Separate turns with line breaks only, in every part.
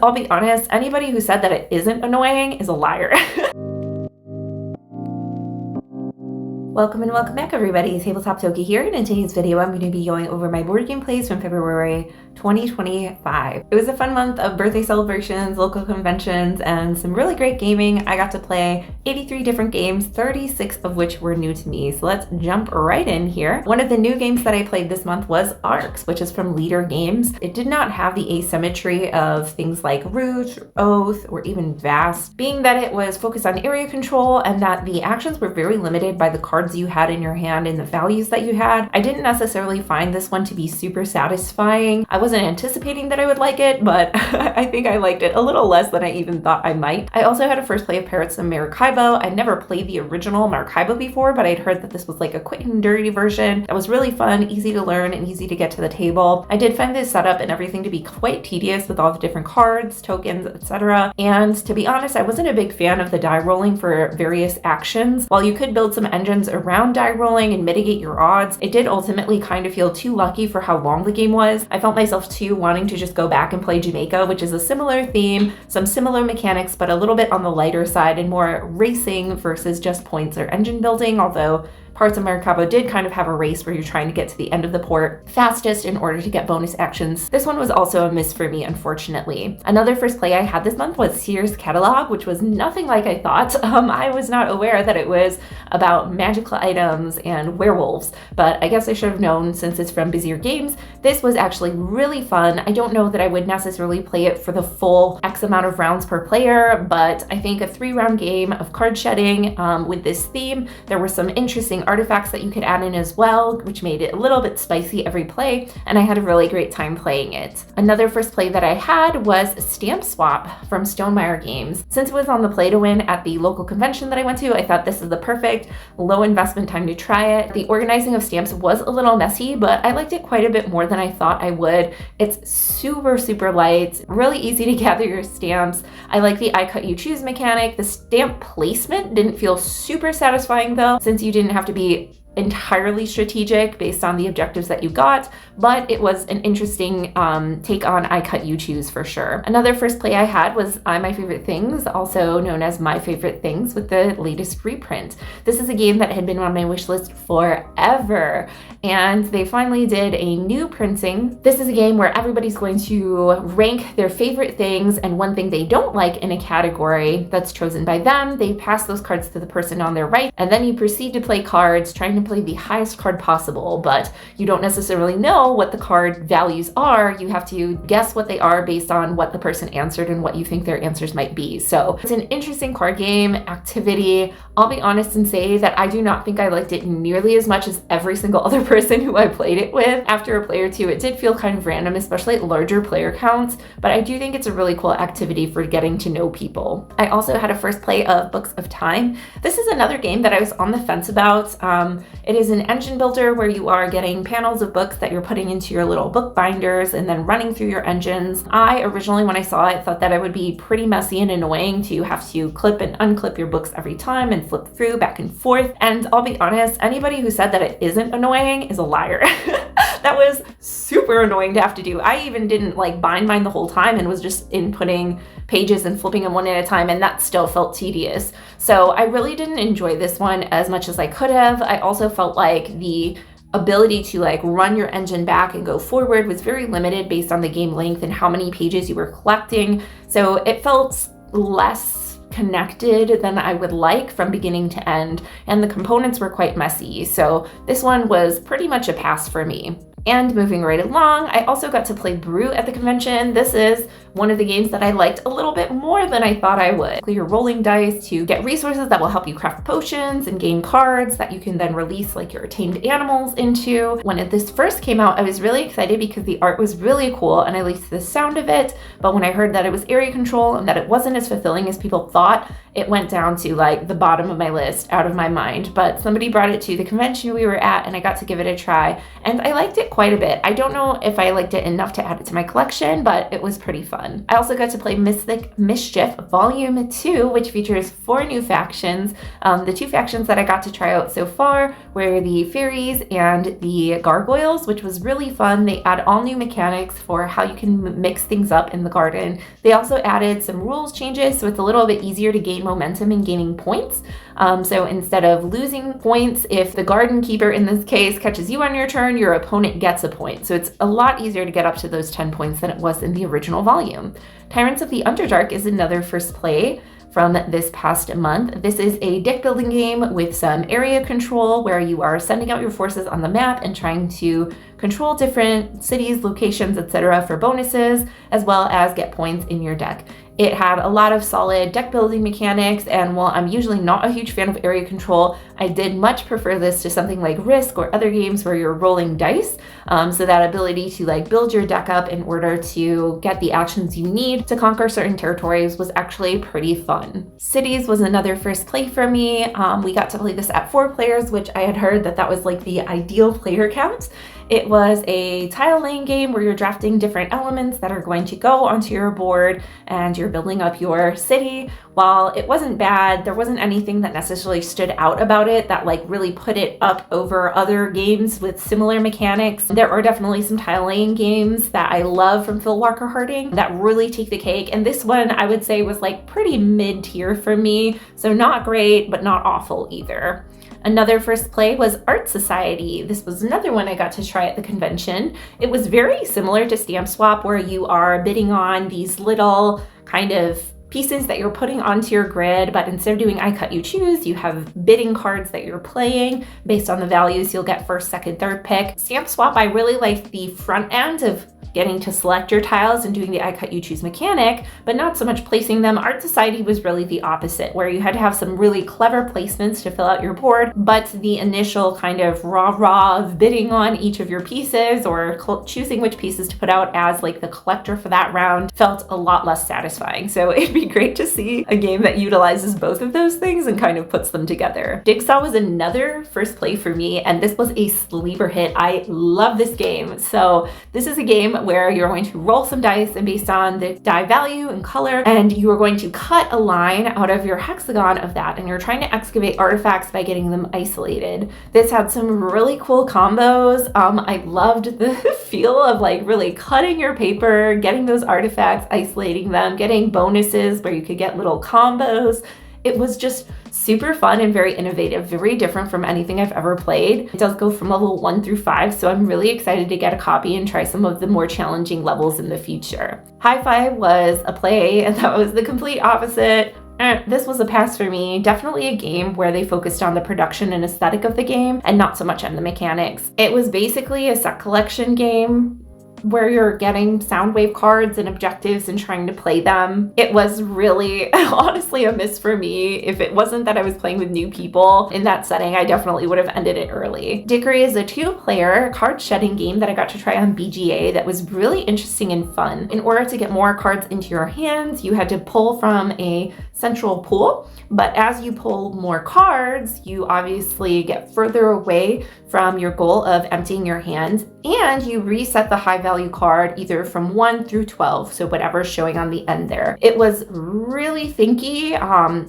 I'll be honest, anybody who said that it isn't annoying is a liar. Welcome and welcome back, everybody. Tabletop Toki here, and in today's video I'm going to be going over my board game plays from February 2025. It was a fun month of birthday celebrations, local conventions, and some really great gaming. I got to play 83 different games, 36 of which were new to me. So let's jump right in here. One of the new games that I played this month was Arcs, which is from Leader Games. It did not have the asymmetry of things like Root, Oath, or even Vast, being that it was focused on area control and that the actions were very limited by the cards you had in your hand and the values that you had. I didn't necessarily find this one to be super satisfying. I wasn't anticipating that I would like it, but I think I liked it a little less than I even thought I might. I also had a first play of Tyrants and Maracaibo. I'd never played the original Maracaibo before, but I'd heard that this was like a quick and dirty version that was really fun, easy to learn, and easy to get to the table. I did find this setup and everything to be quite tedious with all the different cards, tokens, etc. And to be honest, I wasn't a big fan of the die rolling for various actions. While you could build some engines around die rolling and mitigate your odds, it did ultimately kind of feel too lucky for how long the game was. I felt myself too wanting to just go back and play Jamaica, which is a similar theme, some similar mechanics, but a little bit on the lighter side and more racing versus just points or engine building, although parts of Maracaibo did kind of have a race where you're trying to get to the end of the port fastest in order to get bonus actions. This one was also a miss for me, unfortunately. Another first play I had this month was Sears Catalog, which was nothing like I thought. I was not aware that it was about magical items and werewolves, but I guess I should have known since it's from Beaver Games. This was actually really fun. I don't know that I would necessarily play it for the full X amount of rounds per player, but I think a 3-round game of card shedding with this theme, there were some interesting artifacts that you could add in as well, which made it a little bit spicy every play, and I had a really great time playing it. Another first play that I had was Stamp Swap from Stonemaier Games. Since it was on the play to win at the local convention that I went to, I thought this is the perfect low investment time to try it. The organizing of stamps was a little messy, but I liked it quite a bit more than I thought I would. It's super light, really easy to gather your stamps. I like the I cut you choose mechanic. The stamp placement didn't feel super satisfying though, since you didn't have to be entirely strategic based on the objectives that you got, but it was an interesting take on I Cut You Choose for sure. Another first play I had was I My Favorite Things, also known as My Favorite Things, with the latest reprint. This is a game that had been on my wish list forever, and they finally did a new printing. This is a game where everybody's going to rank their favorite things and one thing they don't like in a category that's chosen by them. They pass those cards to the person on their right, and then you proceed to play cards trying to play the highest card possible, but you don't necessarily know what the card values are. You have to guess what they are based on what the person answered and what you think their answers might be. So it's an interesting card game activity. I'll be honest and say that I do not think I liked it nearly as much as every single other person who I played it with. After a play or two, it did feel kind of random, especially at larger player counts, but I do think it's a really cool activity for getting to know people. I also had a first play of Books of Time. This is another game that I was on the fence about. It is an engine builder where you are getting panels of books that you're putting into your little book binders and then running through your engines. I originally, when I saw it, thought that it would be pretty messy and annoying to have to clip and unclip your books every time and flip through back and forth. And I'll be honest, anybody who said that it isn't annoying is a liar. That was super annoying to have to do. I even didn't like bind mine the whole time and was just inputting pages and flipping them one at a time, and that still felt tedious. So I really didn't enjoy this one as much as I could have. I also felt like the ability to like run your engine back and go forward was very limited based on the game length and how many pages you were collecting. So it felt less connected than I would like from beginning to end, and the components were quite messy. So this one was pretty much a pass for me. And moving right along, I also got to play Brew at the convention. This is one of the games that I liked a little bit more than I thought I would. You're rolling dice to get resources that will help you craft potions and gain cards that you can then release like your tamed animals into. When this first came out, I was really excited because the art was really cool and I liked the sound of it. But when I heard that it was area control and that it wasn't as fulfilling as people thought, it went down to like the bottom of my list, out of my mind. But somebody brought it to the convention we were at and I got to give it a try, and I liked it quite a bit. I don't know if I liked it enough to add it to my collection, but it was pretty fun. I also got to play Mischief Volume 2, which features 4 new factions. The 2 factions that I got to try out so far were the fairies and the gargoyles, which was really fun. They add all new mechanics for how you can mix things up in the garden. They also added some rules changes, so it's a little bit easier to gain momentum and gaining points. So instead of losing points, if the garden keeper in this case catches you on your turn, your opponent gets a point. So it's a lot easier to get up to those 10 points than it was in the original volume. Tyrants of the Underdark is another first play from this past month. This is a deck building game with some area control where you are sending out your forces on the map and trying to control different cities, locations, etc. for bonuses, as well as get points in your deck. It had a lot of solid deck building mechanics, and while I'm usually not a huge fan of area control, I did much prefer this to something like Risk or other games where you're rolling dice. So that ability to like build your deck up in order to get the actions you need to conquer certain territories was actually pretty fun. Cities was another first play for me. We got to play this at 4 players, which I had heard that was like the ideal player count. It was a tile laying game where you're drafting different elements that are going to go onto your board and you're building up your city. While it wasn't bad, there wasn't anything that necessarily stood out about it that like really put it up over other games with similar mechanics. There are definitely some tile laying games that I love from Phil Walker Harding that really take the cake. And this one I would say was like pretty mid-tier for me. So not great, but not awful either. Another first play was Art Society. This was another one I got to try at the convention. It was very similar to Stamp Swap, where you are bidding on these little kind of pieces that you're putting onto your grid, but instead of doing I cut you choose, you have bidding cards that you're playing based on the values you'll get first, second, third pick. Stamp Swap, I really liked the front end of getting to select your tiles and doing the I cut you choose mechanic, but not so much placing them. Art Society was really the opposite, where you had to have some really clever placements to fill out your board, but the initial kind of rah-rah of bidding on each of your pieces or choosing which pieces to put out as like the collector for that round felt a lot less satisfying. So it'd be great to see a game that utilizes both of those things and kind of puts them together. Digsaw was another first play for me, and this was a sleeper hit. I love this game. So this is a game where you're going to roll some dice, and based on the die value and color, and you are going to cut a line out of your hexagon of that, and you're trying to excavate artifacts by getting them isolated. This had some really cool combos. I loved the feel of like really cutting your paper, getting those artifacts, isolating them, getting bonuses where you could get little combos. It was just super fun and very innovative, very different from anything I've ever played. It does go from level 1 through 5, so I'm really excited to get a copy and try some of the more challenging levels in the future. Hi-Fi was a play, and that was the complete opposite. This was a pass for me. Definitely a game where they focused on the production and aesthetic of the game and not so much on the mechanics. It was basically a set collection game where you're getting sound wave cards and objectives and trying to play them. It was really honestly a miss for me. If it wasn't that I was playing with new people in that setting, I definitely would have ended it early. Dickory is a 2-player card shedding game that I got to try on BGA that was really interesting and fun. In order to get more cards into your hands, you had to pull from a central pool, but as you pull more cards, you obviously get further away from your goal of emptying your hands, and you reset the high value card either from 1 through 12, so whatever's showing on the end there. It was really thinky.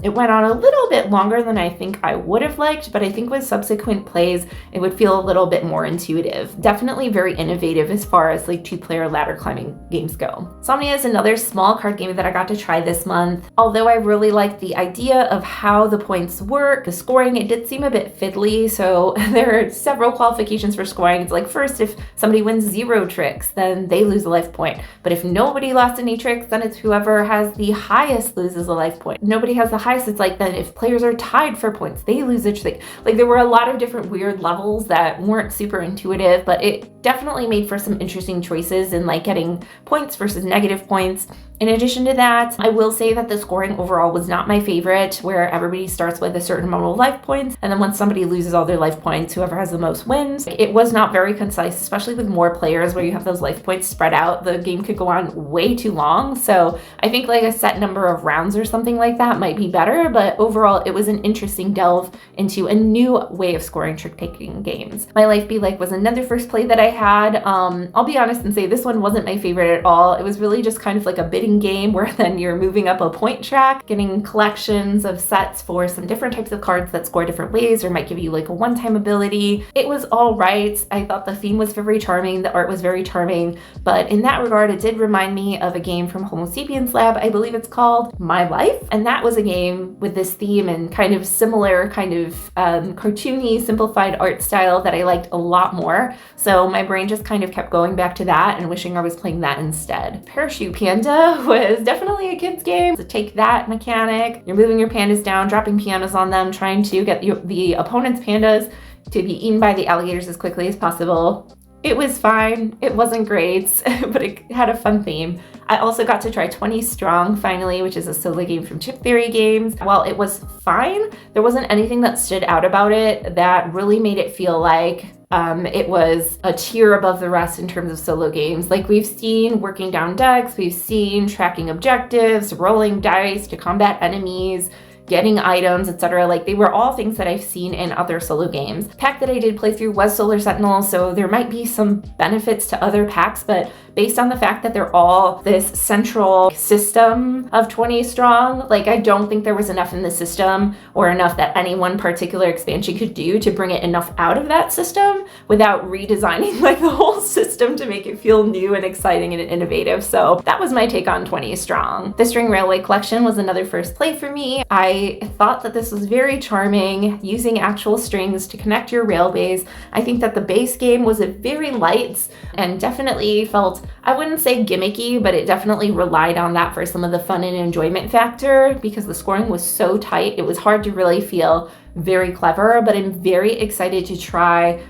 It went on a little bit longer than I think I would have liked, but I think with subsequent plays, it would feel a little bit more intuitive. Definitely very innovative as far as like 2-player ladder climbing games go. Somnia is another small card game that I got to try this month. Although I really liked the idea of how the points work, the scoring, it did seem a bit fiddly, so there are several qualifications for scoring. It's like, first, if somebody wins 0 tricks, then they lose a life point. But if nobody lost any tricks, then it's whoever has the highest loses a life point. Nobody has the highest, it's like, then if players are tied for points, they lose a trick. Like, there were a lot of different weird levels that weren't super intuitive, but it definitely made for some interesting choices in like getting points versus negative points. In addition to that, I will say that the scoring overall was not my favorite, where everybody starts with a certain amount of life points, and then once somebody loses all their life points, whoever has the most wins. It was not very concise, especially with more players where you have those life points spread out. The game could go on way too long, so I think like a set number of rounds or something like that might be better, but overall it was an interesting delve into a new way of scoring trick-taking games. My Life Be Like was another first play that I had. I'll be honest and say this one wasn't my favorite at all. It was really just kind of like a bidding game where then you're moving up a point track, getting collections of sets for some different types of cards that score different ways or might give you like a one-time ability. It was all right. I thought the theme was very charming, the art was very charming, but in that regard it did remind me of a game from Homo Sapiens Lab, I believe it's called My Life, and that was a game with this theme and kind of similar kind of cartoony, simplified art style that I liked a lot more. So my brain just kind of kept going back to that and wishing I was playing that instead. Parachute Panda was definitely a kid's game. So take that mechanic, you're moving your pandas down, dropping pianos on them, trying to get the opponent's pandas to be eaten by the alligators as quickly as possible. It was fine. It wasn't great, but it had a fun theme. I also got to try 20 Strong finally, which is a solo game from Chip Theory Games. While it was fine, there wasn't anything that stood out about it that really made it feel like it was a tier above the rest in terms of solo games. Like we've seen working down decks, we've seen tracking objectives, rolling dice to combat enemies, getting items, etc. Like they were all things that I've seen in other solo games. The pack that I did play through was Solar Sentinel, so there might be some benefits to other packs, but based on the fact that they're all this central system of 20 Strong, like I don't think there was enough in the system or enough that any one particular expansion could do to bring it enough out of that system without redesigning like the whole system to make it feel new and exciting and innovative. So that was my take on 20 Strong. The String Railway Collection was another first play for me. I thought that this was very charming, using actual strings to connect your railways. I think that the base game was very light and definitely felt, I wouldn't say gimmicky, but it definitely relied on that for some of the fun and enjoyment factor because the scoring was so tight. It was hard to really feel very clever, but I'm very excited to try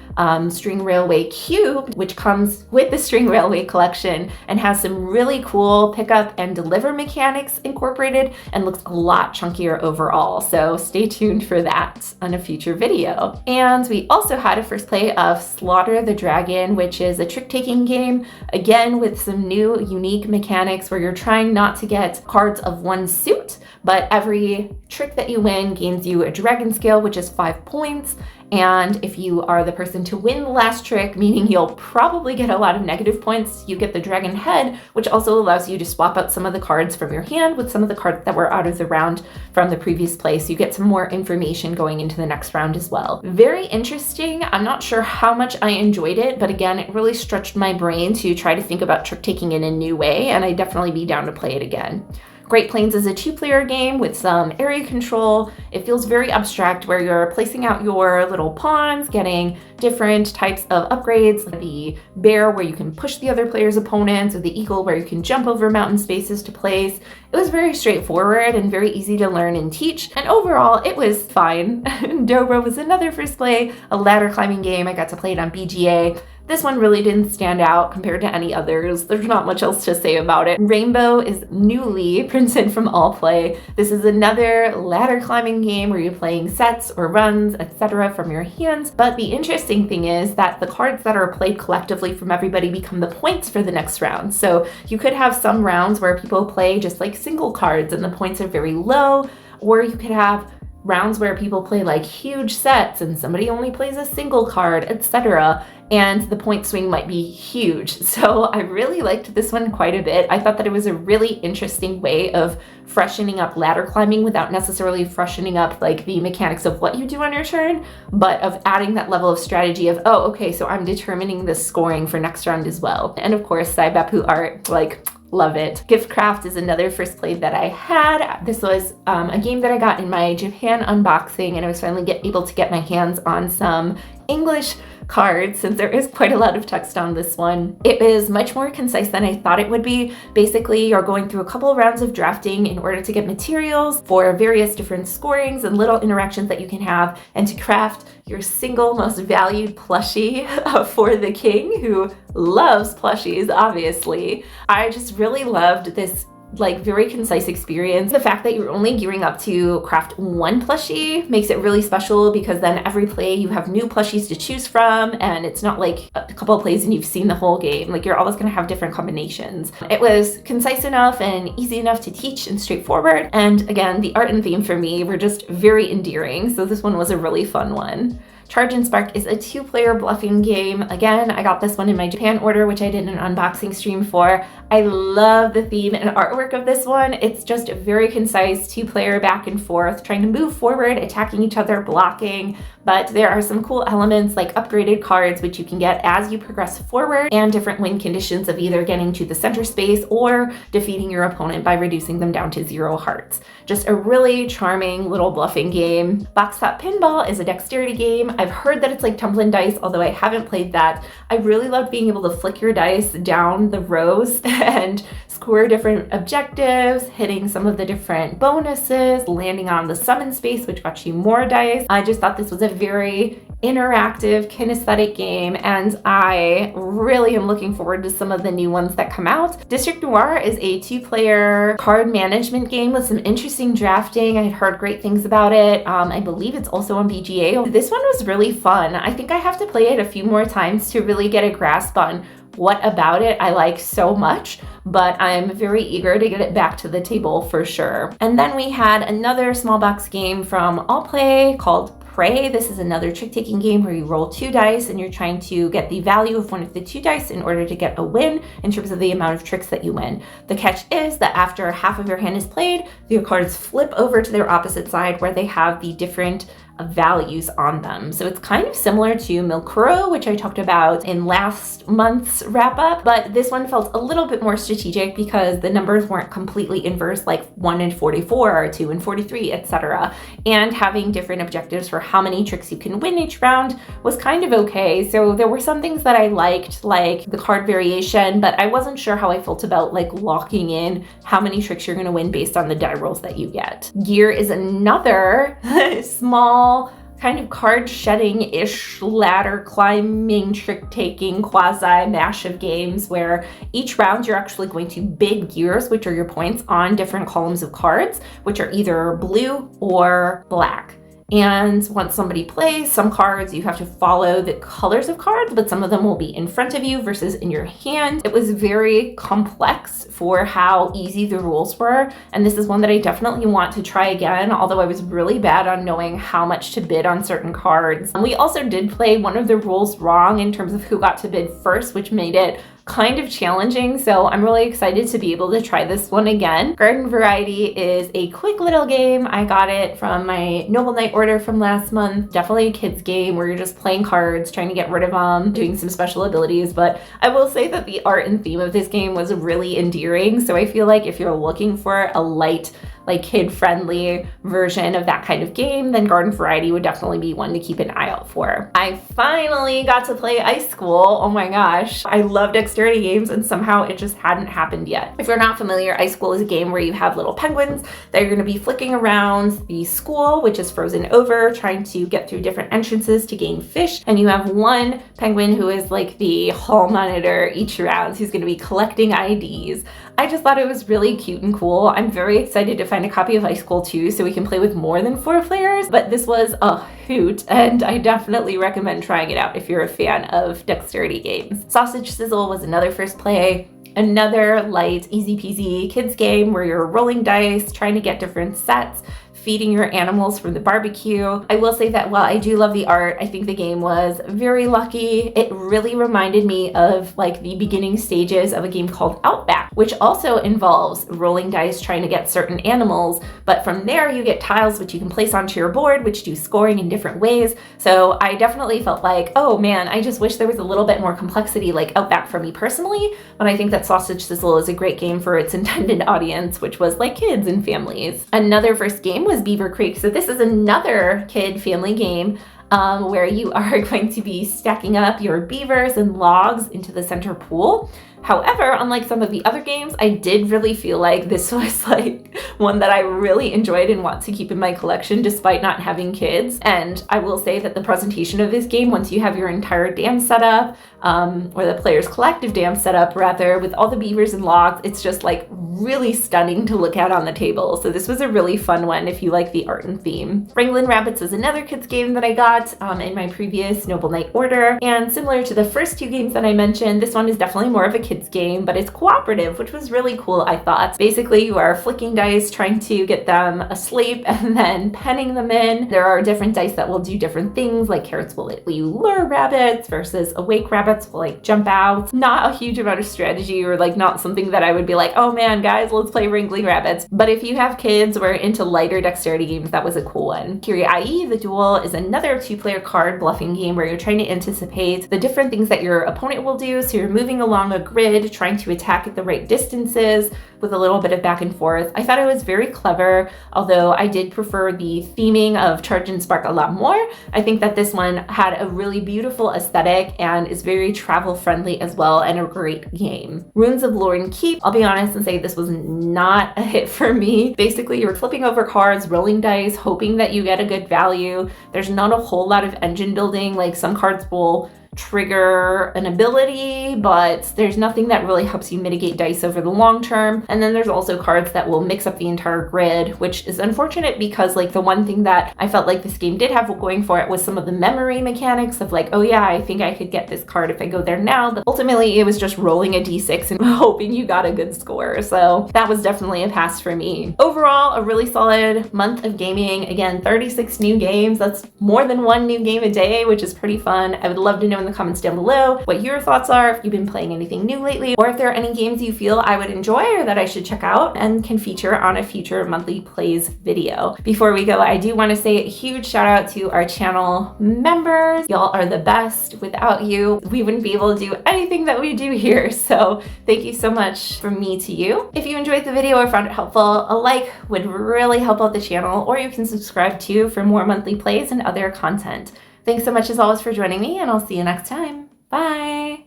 String Railway Cube, which comes with the String Railway collection and has some really cool pick up and deliver mechanics incorporated and looks a lot chunkier overall. So stay tuned for that on a future video. And we also had a first play of Slaughter the Dragon, which is a trick-taking game, again with some new unique mechanics where you're trying not to get cards of one suit, but every trick that you win gains you a dragon scale, which is 5 points. And if you are the person to win the last trick, meaning you'll probably get a lot of negative points, you get the dragon head, which also allows you to swap out some of the cards from your hand with some of the cards that were out of the round from the previous play. So you get some more information going into the next round as well. Very interesting. I'm not sure how much I enjoyed it, but again, it really stretched my brain to try to think about trick taking in a new way, and I'd definitely be down to play it again. Great Plains is a 2-player game with some area control. It feels very abstract where you're placing out your little pawns, getting different types of upgrades, the bear where you can push the other player's opponents, or the eagle where you can jump over mountain spaces to place. It was very straightforward and very easy to learn and teach, and overall it was fine. Dobra was another first play, a ladder climbing game. I got to play it on BGA. This one really didn't stand out compared to any others. There's not much else to say about it. Rainbow is newly printed from All Play. This is another ladder climbing game where you're playing sets or runs, etc. from your hands. But the interesting thing is that the cards that are played collectively from everybody become the points for the next round. So you could have some rounds where people play just like single cards and the points are very low, or you could have rounds where people play like huge sets and somebody only plays a single card, etc. and the point swing might be huge. So I really liked this one quite a bit. I thought that it was a really interesting way of freshening up ladder climbing without necessarily freshening up like the mechanics of what you do on your turn, but of adding that level of strategy of, oh, okay, so I'm determining the scoring for next round as well. And of course, Saibapu art, like, love it. Giftcraft is another first play that I had. This was a game that I got in my Japan unboxing, and I was finally able to get my hands on some English cards since there is quite a lot of text on this one. It is much more concise than I thought it would be. Basically, you're going through a couple rounds of drafting in order to get materials for various different scorings and little interactions that you can have, and to craft your single most valued plushie for the king, who loves plushies, obviously. I just really loved this like very concise experience. The fact that you're only gearing up to craft one plushie makes it really special, because then every play you have new plushies to choose from, and it's not like a couple of plays and you've seen the whole game. Like, you're always going to have different combinations. It was concise enough and easy enough to teach and straightforward. And again, the art and theme for me were just very endearing. So this one was a really fun one. Charge and Spark is a 2-player bluffing game. Again, I got this one in my Japan order, which I did an unboxing stream for. I love the theme and artwork of this one. It's just a very concise 2-player back and forth, trying to move forward, attacking each other, blocking. But there are some cool elements like upgraded cards, which you can get as you progress forward, and different win conditions of either getting to the center space or defeating your opponent by reducing them down to 0 hearts. Just a really charming little bluffing game. Box Top Pinball is a dexterity game. I've heard that it's like tumbling dice, although I haven't played that. I really loved being able to flick your dice down the rows and score different objectives, hitting some of the different bonuses, landing on the summon space, which got you more dice. I just thought this was a very interactive, kinesthetic game, and I really am looking forward to some of the new ones that come out. District Noir is a 2-player card management game with some interesting drafting. I had heard great things about it. I believe it's also on BGA. This one was really fun. I think I have to play it a few more times to really get a grasp on what about it I like so much, but I'm very eager to get it back to the table for sure. And then we had another small box game from All Play called Prey. This is another trick-taking game where you roll 2 dice and you're trying to get the value of one of the 2 dice in order to get a win in terms of the amount of tricks that you win. The catch is that after half of your hand is played, your cards flip over to their opposite side where they have the different values on them. So it's kind of similar to Milkuro, which I talked about in last month's wrap up, but this one felt a little bit more strategic because the numbers weren't completely inverse, like 1 and 44 or 2 and 43, etc. And having different objectives for how many tricks you can win each round was kind of okay. So there were some things that I liked, like the card variation, but I wasn't sure how I felt about like locking in how many tricks you're going to win based on the die rolls that you get. Gear is another small kind of card shedding-ish ladder climbing, trick-taking, quasi-mash of games where each round you're actually going to bid gears, which are your points, on different columns of cards, which are either blue or black. And once somebody plays, some cards you have to follow the colors of cards, but some of them will be in front of you versus in your hand. It was very complex for how easy the rules were, and this is one that I definitely want to try again, although I was really bad on knowing how much to bid on certain cards. We also did play one of the rules wrong in terms of who got to bid first, which made it kind of challenging, so I'm really excited to be able to try this one again. Garden Variety is a quick little game. I got it from my Noble Knight order from last month. Definitely a kid's game where you're just playing cards, trying to get rid of them, doing some special abilities, but I will say that the art and theme of this game was really endearing, so I feel like if you're looking for a light, like kid-friendly version of that kind of game, then Garden Variety would definitely be one to keep an eye out for. I finally got to play Ice School. Oh my gosh. I love dexterity games and somehow it just hadn't happened yet. If you're not familiar, Ice School is a game where you have little penguins that are going to be flicking around the school, which is frozen over, trying to get through different entrances to gain fish. And you have one penguin who is like the hall monitor each round, who's going to be collecting IDs. I just thought it was really cute and cool. I'm very excited to find a copy of Ice School 2 so we can play with more than 4 players, but this was a hoot and I definitely recommend trying it out if you're a fan of dexterity games. Sausage Sizzle was another first play. Another light, easy peasy kids game where you're rolling dice, trying to get different sets, feeding your animals from the barbecue. I will say that while I do love the art, I think the game was very lucky. It really reminded me of like the beginning stages of a game called Outback, which also involves rolling dice trying to get certain animals, but from there you get tiles which you can place onto your board which do scoring in different ways. So I definitely felt like, oh man, I just wish there was a little bit more complexity like Outback for me personally, but I think that Sausage Sizzle is a great game for its intended audience, which was like kids and families. Another first game was Beaver Creek. So this is another kid family game where you are going to be stacking up your beavers and logs into the center pool. However, unlike some of the other games, I did really feel like this was like one that I really enjoyed and want to keep in my collection despite not having kids. And I will say that the presentation of this game, once you have your entire dam set up, or the player's collective dam set up rather, with all the beavers and logs, it's just like really stunning to look at on the table. So this was a really fun one if you like the art and theme. Wrangling Rabbits is another kids game that I got in my previous Noble Knight order. And similar to the first two games that I mentioned, this one is definitely more of a kids game, but it's cooperative, which was really cool, I thought. Basically, you are flicking dice, trying to get them asleep and then penning them in. There are different dice that will do different things, like carrots will let you lure rabbits versus awake rabbits will like jump out. Not a huge amount of strategy, or like not something that I would be like, oh man, guys, let's play Wrangling Rabbits. But if you have kids or are into lighter dexterity games, that was a cool one. Curie The Duel is another 2-player card bluffing game where you're trying to anticipate the different things that your opponent will do. So you're moving along a grid, trying to attack at the right distances with a little bit of back and forth. I thought it was very clever, although I did prefer the theming of Charge and Spark a lot more. I think that this one had a really beautiful aesthetic and is very travel friendly as well, and a great game. Runes of Lorne Keep, I'll be honest and say this was not a hit for me. Basically, you're flipping over cards, rolling dice, hoping that you get a good value. There's not a whole lot of engine building. Like some cards will trigger an ability, but there's nothing that really helps you mitigate dice over the long term. And then there's also cards that will mix up the entire grid, which is unfortunate because like the one thing that I felt like this game did have going for it was some of the memory mechanics of like, oh yeah, I think I could get this card if I go there now. But ultimately it was just rolling a d6 and hoping you got a good score. So that was definitely a pass for me. Overall, a really solid month of gaming. Again, 36 new games. That's more than one new game a day, which is pretty fun. I would love to know in the comments down below what your thoughts are, if you've been playing anything new lately, or if there are any games you feel I would enjoy or that I should check out and can feature on a future monthly plays video. Before we go, I do want to say a huge shout out to our channel members. Y'all are the best. Without you, we wouldn't be able to do anything that we do here. So thank you so much from me to you. If you enjoyed the video or found it helpful, a like would really help out the channel, or you can subscribe too for more monthly plays and other content. Thanks so much as always for joining me, and I'll see you next time. Bye!